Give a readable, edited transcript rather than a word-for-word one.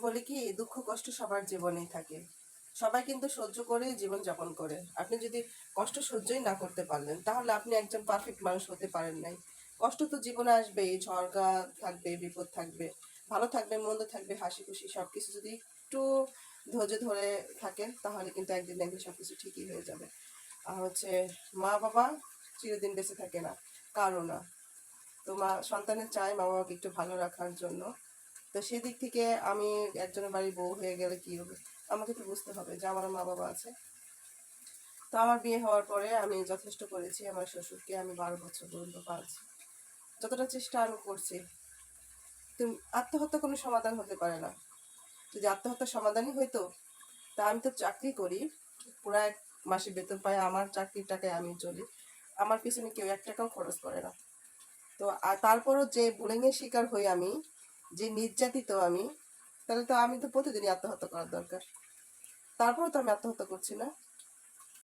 বলি কি, দুঃখ কষ্ট সবার জীবনেই থাকে। সবাই কিন্তু সহ্য করে জীবন যাপন করে। আপনি যদি কষ্ট সহ্যই না করতে পারলেন, তাহলে আপনি একজন পারফেক্ট মানুষ হতে পারেন নাই। কষ্ট তো জীবনে আসবেই, ঝড়কা থাকবে, বিপদ থাকবে, ভালো থাকবে, মন্দ থাকবে, হাসি খুশি সবকিছু যদি একটু ধৈর্য ধরে থাকেন, তাহলে কিন্তু একদিন না একদিন সবকিছু ঠিকই হয়ে যাবে। আর হচ্ছে, মা বাবা চিরদিন বেঁচে থাকে না, কারো না। তো সন্তানের চায় মা বাবাকে একটু ভালো রাখার জন্য। তো সেদিক থেকে আমি একজনের বাড়ির বউ হয়ে গেলে কি হবে, আমাকে তো বুঝতে হবে যে আমারও মা বাবা আছে। তো আমার বিয়ে হওয়ার পরে আমি যথেষ্ট করেছি, আমার শ্বশুরকে আমি 12 বছর পর্যন্ত পালছি। যতটা চেষ্টা আমি করছি। তুমি, আত্মহত্যা কোনো সমাধান হতে পারে না। যদি আত্মহত্যার সমাধানই হইতো, তা আমি তো চাকরি করি, পুরো এক মাসে বেতন পাই, আমার চাকরির টাকায় আমি চলি, আমার পিছনে কেউ 1 টাকাও খরচ করে না। তো আর তারপরও যে বুলিংয়ের শিকার হই আমি, যে নির্যাতিত আমি, তাহলে তো আমি তো প্রতিদিনই আত্মহত্যা করার দরকার। তারপরেও তো আমি আত্মহত্যা করছি না।